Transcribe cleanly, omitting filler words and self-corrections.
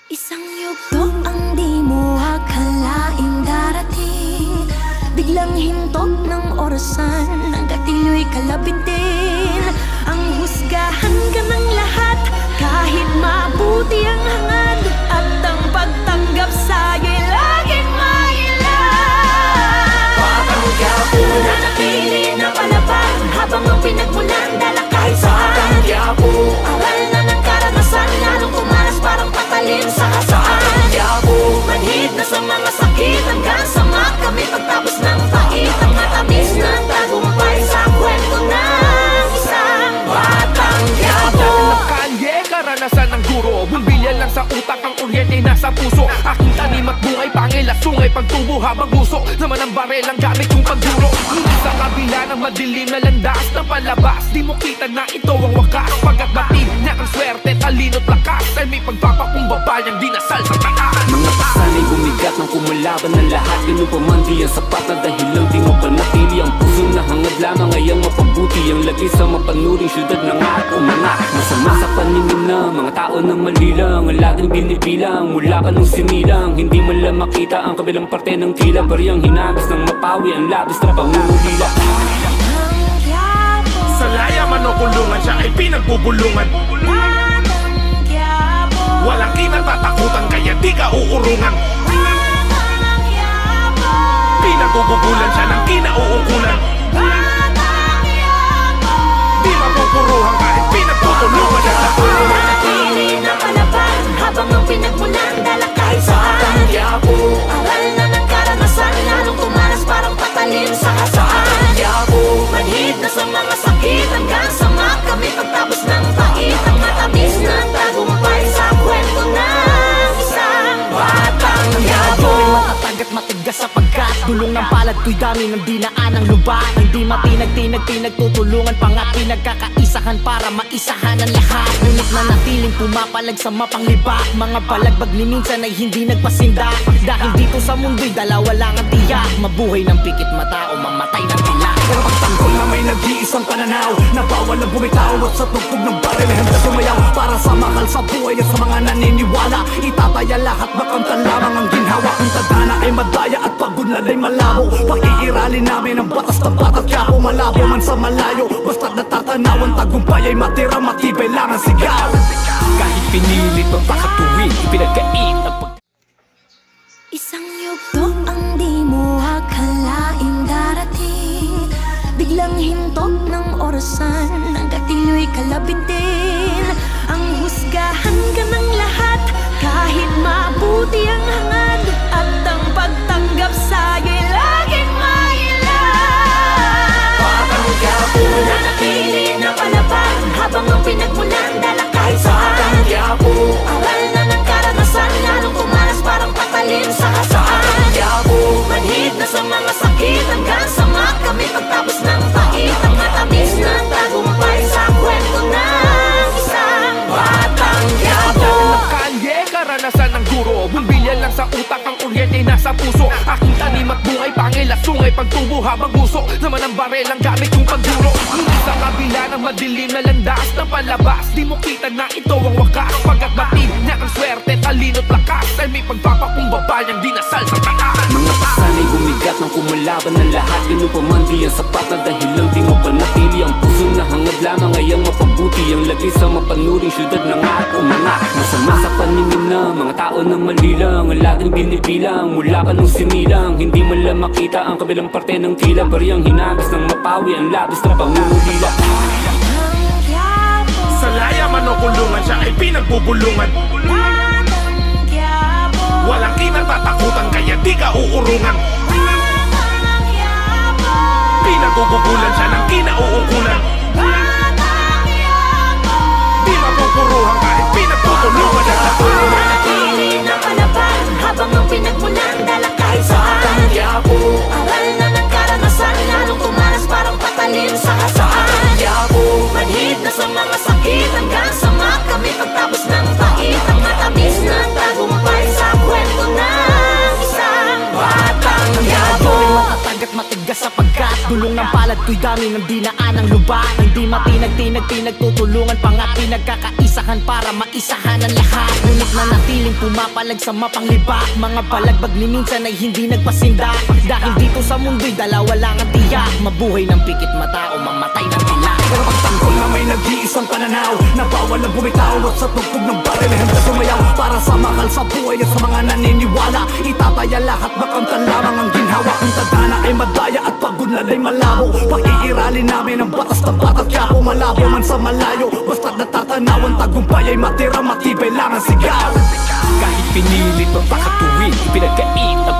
Isang yugto ang di mo akalaing darating, biglang hintok ng orasan, hanggat ilo'y kalabitin. Ang husgahan ka ng lahat, kahit mabuti ang hangad, at ang pagtanggap sa'yo'y laging mailan. Patanggap mo na napili na palaban, habang ang pinagmulan dala kahit saan. Patanggap mo aral na ng karanasan, lalong kumalas parang patalim sa kasaan. Patanggap mo manhid na sa mga sakit, hanggang sa makamit pagtapos ng pait. Ang matamis ng tagumpay sa kwento ng isang patanggap mo. Kalye, karanasan ng guro, bumbilya lang sa utak, ang kuryente nasa puso. Aking tanim at bungay, pangil at sungay, pagtubo habang guso, naman ang barel ang gamit kong pagduro. Sa kabila ng madilim na landas ng palabas, di mo kita na ito ang wakas. Pagkat batid niya ang swerte, talino't lakas, ay may pagpapakumbaba niyang dinasal sa taas. Mga pasanay bumigat ng kumalaban ng lahat, ganun pa man di ang sapat na dahilan, di mo panatili ang puso na hangad lamang ay ang mapabuti. Ang lagay sa mapanuring syudad na nga at umangat. Masama sa paningin na mga tao na mali lang, ang laging binibilang mula ka nung sinilang. Hindi man lang makita ang kabilang parte ng tila, bariyang hinagis ng mapawi ang labis na pangungulila. Sa laya man o kulungan, siya ay pinagbubulungan. Walang kinatatakutan, kaya di ka uurungan. Pinagugugulan siya ng kinauukulan. Di mapupuruhan kahit pinagtutulungan siya. Manatili na palaban, habang ang pinagmulan dala kahit saan. Patanggap mo aral na ng karanasan, lalong kumalas parang patalim sa kasaan. Patanggap mo manhid na sa mga sakit, hanggang sa makamit pagtapos ng pait. Ang matamis ng tagumpay sa kwento ng isang patanggap mo. Matatag at matigas sapagkat dulong ng palad ko'y dami ng dinaan ng luba. Hindi matinag-tinag, tutulungan pa nga't pinagkakaisahan para maisahan ang lahat. Ngunit nanatiling pumapalag sa mapanglibak, mga palagbag ni minsan ay hindi nagpasinda. Dahil dito sa mundo'y dalawa lang ang tiyak, mabuhay ng pikit mata o mamatay ng tila. Pero pagtanggol na may nag-iisang pananaw, na bawal na bumitaw at sa tugtog ng baril handa sumayaw. Para sa mahal sa buhay at sa mga naniniwala, itataya lahat, makamtan lamang ang ginhawa. Kung tadhana ay madaya at pagunlad ay malabo, pag-iiralin namin ang batas ng batat Quiapo. Malabo man sa malayo, basta't natatanaw ang tagumpay ay matira, matibay lang ang sigaw. Kahit pinilit magpakatuwid, ipinagkait ang Isang yugto ang di mo akalaing darating, biglang hintok ng orasan, hanggat ilo'y kalabitin. Ang husgahan ka ng lahat, kahit mabuti ang hangad, at ang pagtanggap sa'yo'y laging mailan. Patanggap mo na napili na palaban, habang ang pinagmulan dala kahit saan. Patanggap mo aral na ng karanasan, lalong kumalas parang patalim sa kasaan. Patanggap mo manhid na sa mga sakit, hanggang sa makamit pagtapos ng pait. Ang matamis ng tagumpay sa kwento ng isang patanggap mo. Kalye, karanasan ng guro, bumbilya lang sa utak, ang kuryente nasa puso. Aking tanim at bungay, pangil at sungay, pagtubo habang guso, naman ang barel ang gamit kong pagduro. Sa kabila ng madilim na landas ng palabas, di mo kita na ito ang wakas. Pagkat batid niya ang swerte, talino't lakas, ay may pagpapakumbaba niyang dinasal sa taas. mga pasanay bumigat ng kumalaban ng lahat, ganun pa man di ang sapat na dahilan, di mo panatili ang puso na hangad lamang ay ang mapabuti. Ang lagay sa mapanuring syudad na nga at umangat. Masama sa paningin na mga tao na mali lang, ang laging binibilang mula ka nung sinilang. Hindi man lang makita ang kabilang parte ng tila, bariyang hinagis ng mapawi ang labis na pangungulila. Sa laya man o kulungan, siya ay pinagbubulungan. Walang kinatatakutan, kaya di ka uurungan. Pinagugugulan siya ng kinauukulan. Di mapupuruhan kahit pinagtutulungan siya. Manatili na palaban, habang ang pinagmulan dala kahit saan. Patanggap mo aral na ng karanasan, lalong kumalas parang patalim sa kasaan. Patanggap mo manhid na sa mga sakit, hanggang sa makamit pagtapos ng pait. Ang matamis ng tagumpay sa kwento ng isang patanggap mo. Matatag at matigas sapagkat dulong ng palad ko'y dami ng dinaan ng luba. Hindi matinag-tinag, tutulungan pa nga't pinagkakaisahan para maisahan ang lahat. Ngunit natiling pumapalag sa mapanglibak. Mga balagbag ni minsan ay hindi nagpasindak. Dahil dito sa mundo'y dalawa lang ang tiyak. Mabuhay ng pikit mata o mamatay ng tila. Pero pagtanggol na may nag-iisang pananaw na bawal na bumitaw at sa tugtog ng baril handa sumayaw para sa makal sa buhay at sa mga naniniwala. Itataya lahat makamtan lamang ang ginhawa. Kung tadhana ay madaya at pagod na ay malabo, pag-iiralin namin ang batas ng batat kapo. Malabo man sa malayo, basta't natatanaw ang tagumpay ay matira, matibay lang ang sigaw. Kahit pinilit magpakatuwid, ipinagkait ang